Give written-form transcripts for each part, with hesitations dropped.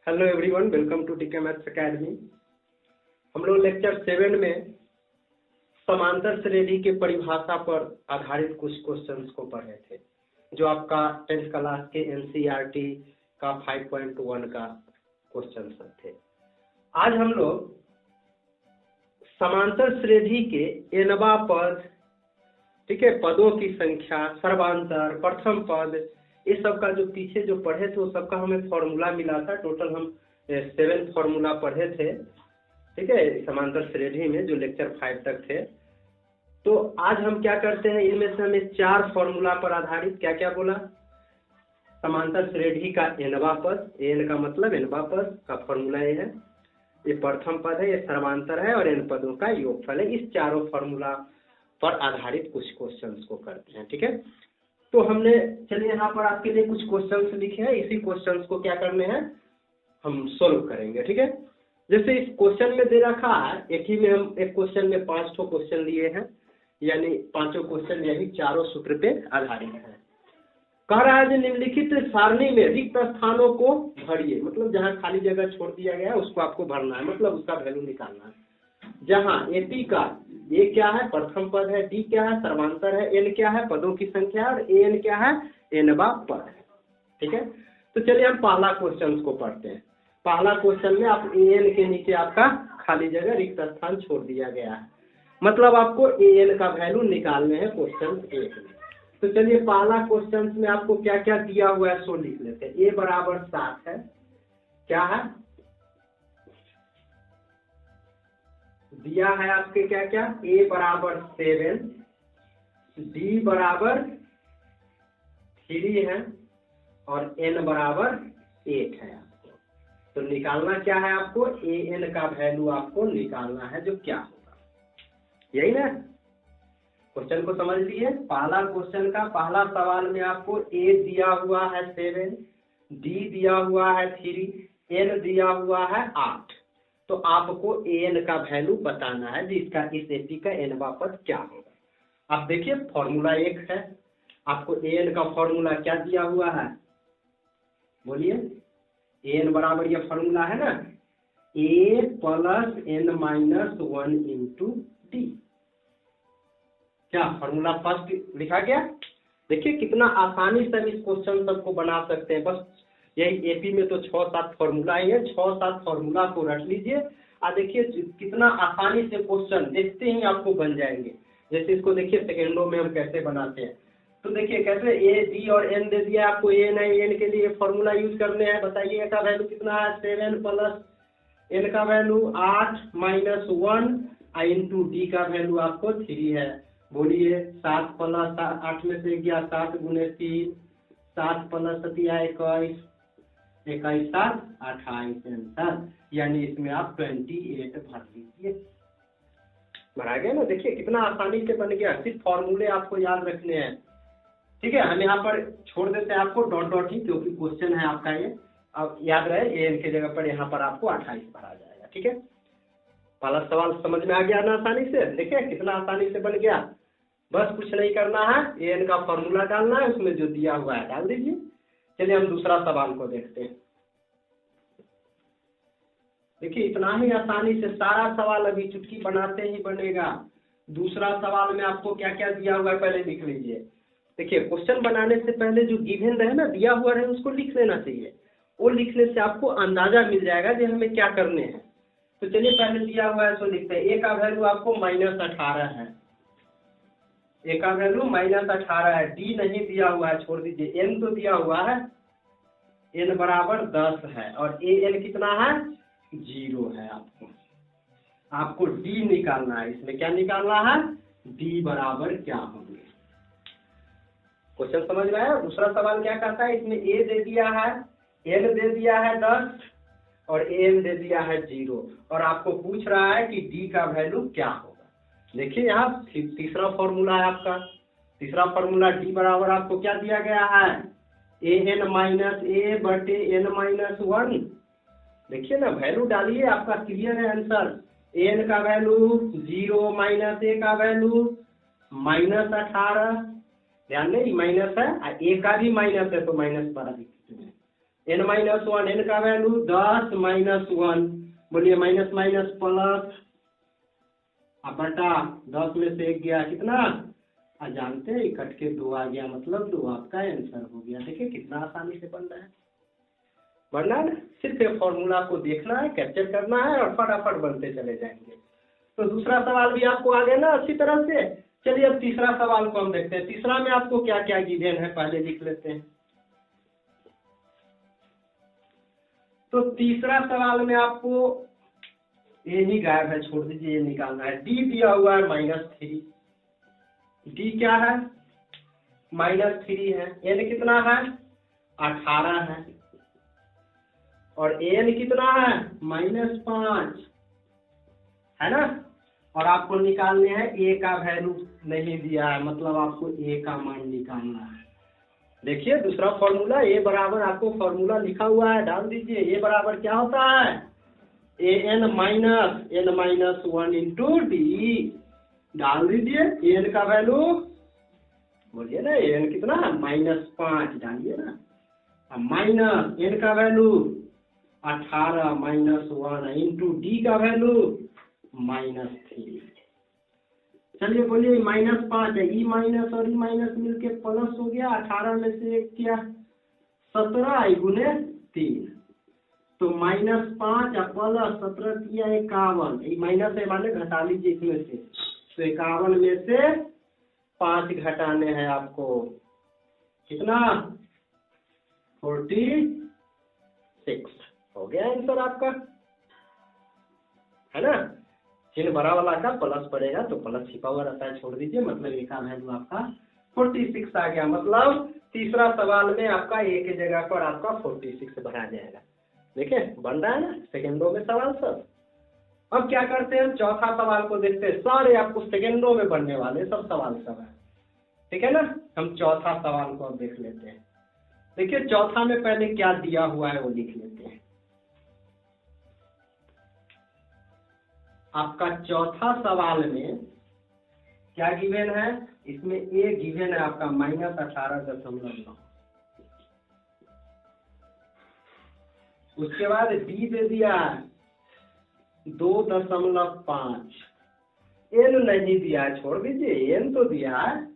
Hello everyone, welcome to टीके maths academy. हम लोग लेक्चर 7 में समांतर श्रेणी के परिभाषा पर आधारित कुछ क्वेश्चंस को पढ़े थे, जो आपका 10th क्लास के एनसीईआरटी का 5.1 का क्वेश्चन सब थे। आज हम लोग समांतर श्रेणी के एनवा पद, ठीक है, पदों की संख्या, सर्वांतर, प्रथम पद, इस सब का जो पीछे जो पढ़े थे वो सबका हमें फॉर्मूला मिला था। टोटल हम 7 फॉर्मूला पढ़े थे, ठीक है, समांतर श्रेणी में जो लेक्चर 5 तक थे। तो आज हम क्या करते हैं, इनमें से हमें 4 फॉर्मूला पर आधारित क्या क्या बोला, समांतर श्रेणी का एनवा पद, एन का मतलब एनवा पद का फॉर्मूला ये है, ये प्रथम पद है, ये सर्वांतर है और एन पदों का योगफल है। इस चारों फॉर्मूला पर आधारित कुछ क्वेश्चंस को करते हैं, ठीक है। तो हमने चलिए यहाँ पर आपके लिए कुछ क्वेश्चंस लिखे हैं, इसी क्वेश्चंस को क्या करने हैं, हम सोल्व करेंगे, ठीक है। जैसे इस क्वेश्चन में दे रखा है, एक ही में हम एक क्वेश्चन में 5 क्वेश्चन लिए हैं, यानी 5 क्वेश्चन यही चारों सूत्र पे आधारित है। कह रहा है कि निम्नलिखित सारणी में रिक्त स्थानों को भरिए, मतलब जहाँ खाली जगह छोड़ दिया गया है उसको आपको भरना है, मतलब उसका वैल्यू निकालना है। जहाँ एपी का ये क्या है, प्रथम पद है, डी क्या है, सर्वांतर है, एन क्या है, पदों की संख्या, और एन क्या है, एनवा पद है, ठीक है। तो चलिए हम पहला क्वेश्चन को पढ़ते हैं। पहला क्वेश्चन में आप एन के नीचे आपका खाली जगह रिक्त स्थान छोड़ दिया गया है, मतलब आपको एन का वैल्यू निकालने हैं क्वेश्चन 1 में। तो चलिए पहला क्वेश्चन में आपको क्या क्या दिया हुआ है सो लिख लेते हैं। ए बराबर 7 है, क्या है दिया है आपके, क्या क्या, ए बराबर 7, डी बराबर 3 है और एन बराबर 8 है आपको। तो निकालना क्या है आपको, ए एन का वैल्यू आपको निकालना है, जो क्या होगा, यही ना। क्वेश्चन को समझ लिए। पहला क्वेश्चन का पहला सवाल में आपको ए दिया हुआ है 7, डी दिया हुआ है 3, एन दिया हुआ है 8। तो आपको एन का वैल्यू बताना है, जिसका इस एपी का एनवा पद क्या होगा। आप देखिए फॉर्मूला 1 है, आपको एन का फॉर्मूला क्या दिया हुआ है, बोलिए। एन बराबर ये फॉर्मूला है ना, A plus N minus 1 into D. क्या फॉर्मूला फर्स्ट लिखा गया। देखिए कितना आसानी से हम इस क्वेश्चन सबको बना सकते हैं। बस यही एपी में तो 6-7 फॉर्मूला ही है, 6-7 फॉर्मूला को रख लीजिए और देखिए कितना आसानी से क्वेश्चन देखते ही आपको बन जाएंगे। जैसे इसको देखिए सेकेंडों में हम कैसे बनाते हैं। तो देखिए कैसे, ए डी और एन दे दिया आपको, एन है, एन के लिए फॉर्मूला यूज करने हैं। बताइए ए का वैल्यू कितना है, 7 प्लस एन का वैल्यू 8 माइनस 1 इंटू डी का वैल्यू आपको 3 है। बोलिए 7 प्लस 8 में से गया 7 गुने 3, 7 प्लस 21, 21 7 28 आंसर, यानी इसमें आप 28 भर लीजिए। भरा गया ना। देखिए कितना आसानी से बन गया, सिर्फ फॉर्मूले आपको याद रखने हैं, ठीक है। हम यहाँ पर छोड़ देते हैं आपको डॉट डॉट ही, क्योंकि क्वेश्चन है आपका ये। अब याद रहे एन के जगह पर यहाँ पर आपको 28 भरा जाएगा, ठीक है। पहला सवाल समझ में आ गया ना आसानी से। देखिए कितना आसानी से बन गया, बस कुछ नहीं करना है, एन का फॉर्मूला डालना है, उसमें जो दिया हुआ है डाल दीजिए। चलिए हम दूसरा सवाल को देखते हैं। देखिए इतना ही आसानी से सारा सवाल अभी चुटकी बनाते ही बनेगा। दूसरा सवाल में आपको क्या क्या दिया हुआ है पहले लिख लीजिए। देखिए क्वेश्चन बनाने से पहले जो गिवन रहे ना, दिया हुआ रहे, उसको लिख लेना चाहिए। वो लिखने से आपको अंदाजा मिल जाएगा कि हमें क्या करने हैं। तो चलिए पहले दिया हुआ है सो लिखते हैं। ए का वैल्यू आपको -18 है, ए का वैल्यू -18 है। डी नहीं दिया हुआ है, छोड़ दीजिए। एन तो दिया हुआ है, एन बराबर 10 है और ए एन कितना है, 0 है। आपको डी निकालना है। इसमें क्या निकालना है, डी बराबर क्या होंगे। क्वेश्चन समझ में आया। दूसरा सवाल क्या कहता है, इसमें ए दे दिया है, एन दे दिया है 10 और एन दे दिया है 0, और आपको पूछ रहा है कि डी का वैल्यू क्या होगा। देखिए यहाँ तीसरा फॉर्मूला है आपका। तीसरा फॉर्मूला डी बराबर आपको क्या दिया गया है, ए एन माइनस ए बटे एन माइनस 1। देखिए ना, वैल्यू डालिए, आपका क्लियर है आंसर। एन का वैल्यू 0 माइनस ए का वैल्यू -18, ध्यान नहीं माइनस है, ए का भी माइनस है तो माइनस पर n माइनस 1, n का वैल्यू 10 माइनस 1, बोलिए माइनस माइनस प्लस, अब बटा 10 में से 1 गया कितना, जानते हैं कट के 2 आ गया, मतलब 2 आपका आंसर हो गया। देखिए कितना आसानी से बन रहा है, बनना है ना, सिर्फ ये फॉर्मूला को देखना है, कैप्चर करना है और फटाफट बनते चले जाएंगे। तो दूसरा सवाल भी आपको आ गया ना अच्छी तरह से। चलिए अब तीसरा सवाल को हम देखते हैं। तीसरा में आपको क्या क्या गिवन है पहले लिख लेते हैं। तो तीसरा सवाल में आपको ये ही गायब है, छोड़ दीजिए, ये निकालना है। डी दिया हुआ है -3, डी क्या है -3 है, एन कितना है 18 है, और एन कितना है -5 है ना। और आपको निकालने हैं ए का वैल्यू नहीं दिया है, मतलब आपको ए का मान निकालना है। देखिए दूसरा फॉर्मूला, ए बराबर आपको फॉर्मूला लिखा हुआ है, डाल दीजिए। ए बराबर क्या होता है, A N minus 1 into D, डाल दीजिए। एन का वैल्यू बोलिए ना, एन कितना -5 डालिए ना, माइनस एन का वैल्यू 18 माइनस 1 इंटू डी का वैल्यू -3। चलिए बोलिए -5 है, ई माइनस और ई माइनस मिलके प्लस हो गया, 18 में से 1 क्या 17 गुने 3, तो -5 प्लस 17 किया 51, माइनस है माने घटा लीजिए इसमें से, तो 51 में से 5 घटाने हैं आपको, कितना 46 हो गया आंसर आपका, है ना। चिन्ह बड़ा वाला का प्लस पड़ेगा तो प्लस छिपा हुआ रहता है, छोड़ दीजिए, मतलब ए का वैल्यू आपका 46 आ गया। मतलब तीसरा सवाल में आपका ए की जगह पर आपका 46 भरा जाएगा। देखिए बन रहा है ना सेकेंडों में सवाल सब। अब क्या करते हैं, चौथा सवाल को देखते हैं, सारे आपको सेकेंडों में बनने वाले सब सवाल सब है, ठीक है ना। हम चौथा सवाल को अब देख लेते हैं। देखिए चौथा में पहले क्या दिया हुआ है वो लिख लेते हैं। आपका चौथा सवाल में क्या गिवन है, इसमें ए गिवन है आपका -18.9, उसके बाद डी दे दिया 2.5, एन नहीं दिया है, छोड़ दीजिए, एन तो दिया है,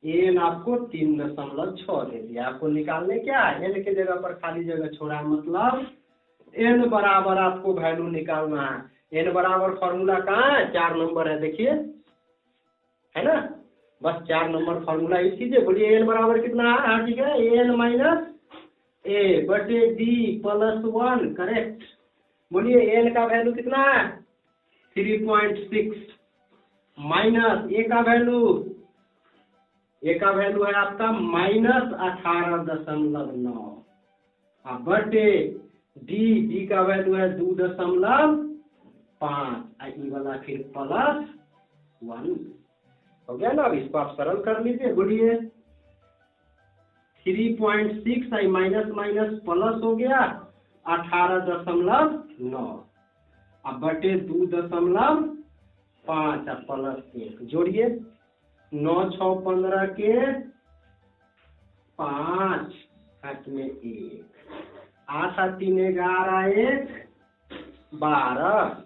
एन आपको 3.6 दे दिया। आपको निकालने क्या है, एन के जगह पर खाली जगह छोड़ा, मतलब एन बराबर आपको वैल्यू निकालना है। एन बराबर फॉर्मूला कहाँ है, 4 नंबर है, देखिए है ना, बस 4 नंबर फॉर्मूला यूज कीजिए। बोलिए एन बराबर कितना है, हाँ ठीक है, एन माइनस ए बटे डी प्लस 1, करेक्ट। बोलिए एन का वैल्यू कितना है 3.6 माइनस ए का वैल्यू है आपका -18.9 बटे डी का वैल्यू है 2.5, ई वाला फिर +1 हो गया ना। अब इसको आप सरल कर लीजिए। बोलिए 3.6 आई माइनस माइनस प्लस हो गया 18.9, अब बटे 2.5 +1, जोड़िए 9 6 15 के 5 हाथ में 1, 8 3 11 1 12,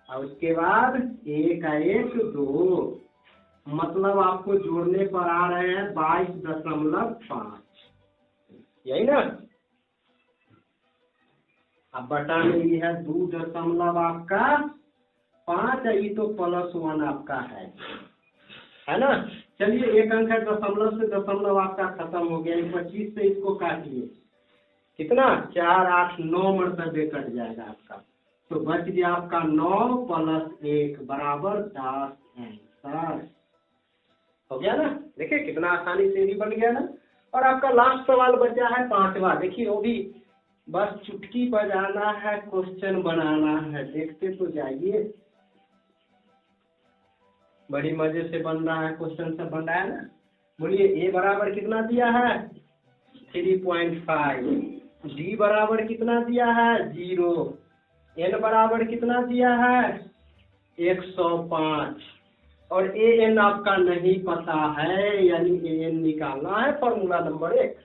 और उसके बाद 1 1 2, मतलब आपको जोड़ने पर आ रहे हैं 22.5, यही ना। अब बटा में ये है 2 आपका 5, ये तो +1 आपका है ना। चलिए एक अंक है, दशमलव से दशमलव आपका खत्म हो गया, 25 से इसको काटिए, कितना 4 8 9 मरतबे कट जाएगा आपका, तो बच गया आपका 9 + 1 बराबर 10 आंसर हो गया ना। देखिए कितना आसानी से भी बन गया ना। और आपका लास्ट सवाल बचा है 5वां, देखिए वो भी बस चुटकी बजाना है, क्वेश्चन बनाना है, देखते तो जाइए, बड़ी मजे से बन रहा है, क्वेश्चन सब बन रहा है ना। बोलिए ए बराबर कितना दिया है 3.5, डी बराबर कितना दिया है 0, एन बराबर कितना दिया है 105, और ए एन आपका नहीं पता है, यानी ए एन निकालना है फॉर्मूला नंबर 1।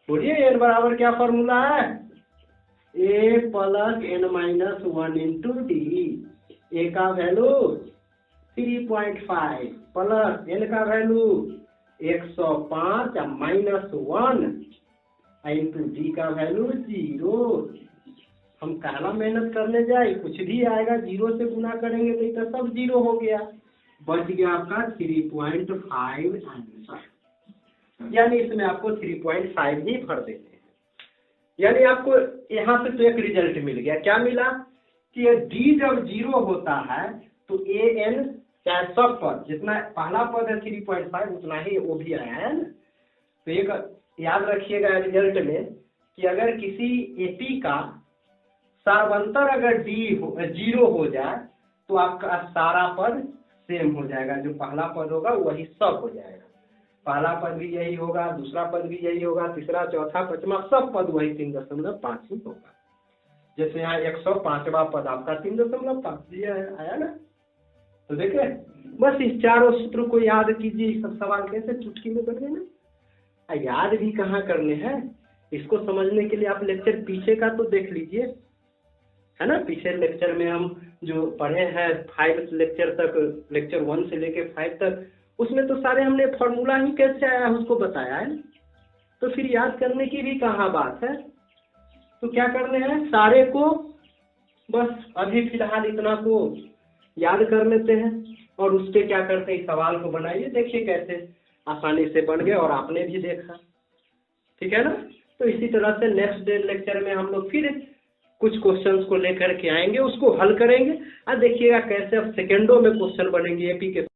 बोलिए n बराबर क्या फॉर्मूला है, a plus n minus 1 into D. A का वैल्यू 3.5 प्लस n का वैल्यू 105 माइनस 1 इंटू डी का वैल्यू 0। हम काला मेहनत करने जाए कुछ भी आएगा, 0 से गुना करेंगे नहीं तो सब 0 हो गया, बच गया आपका 3.5 आंसर। यानी इसमें आपको 3.5 ही भर देते हैं। यानी आपको यहाँ से तो एक रिजल्ट मिल गया, क्या मिला कि डी जब 0 होता है तो ए एन चाहे सब पद, जितना पहला पद है 3.5 उतना ही वो भी आया है ना। तो एक याद रखिएगा रिजल्ट में कि अगर किसी एपी का सार्वंतर अगर डी 0 हो जाए तो आपका सारा पद सेम हो जाएगा, जो पहला पद होगा वही सब हो जाएगा। पहला पद भी यही होगा, दूसरा पद भी यही होगा, तीसरा चौथा पांचवा सब पद वही 3.5 ही होगा। जैसे यहाँ 105वां पद आपका 3.5 दिया आया ना। तो देखे बस इस चारों सूत्र को याद कीजिए, सब सवाल कैसे चुटकी में बन गए ना। याद भी कहाँ करने हैं, इसको समझने के लिए आप लेक्चर पीछे का तो देख लीजिए, है ना। पीछे लेक्चर में हम जो पढ़े हैं 5 लेक्चर तक, लेक्चर 1 से लेके 5 तक, उसमें तो सारे हमने फॉर्मूला ही कैसे आया है उसको बताया है। तो फिर याद करने की भी कहाँ बात है। तो क्या करने हैं, सारे को बस अभी फिलहाल इतना को याद कर लेते हैं और उस पर क्या करते हैं, सवाल को बनाइए, देखिए कैसे आसानी से बन गए और आपने भी देखा, ठीक है ना। तो इसी तरह से नेक्स्ट डे लेक्चर में हम लोग फिर कुछ क्वेश्चंस को लेकर के आएंगे, उसको हल करेंगे और देखिएगा कैसे अब सेकेंडों में क्वेश्चन बनेंगे एपी के।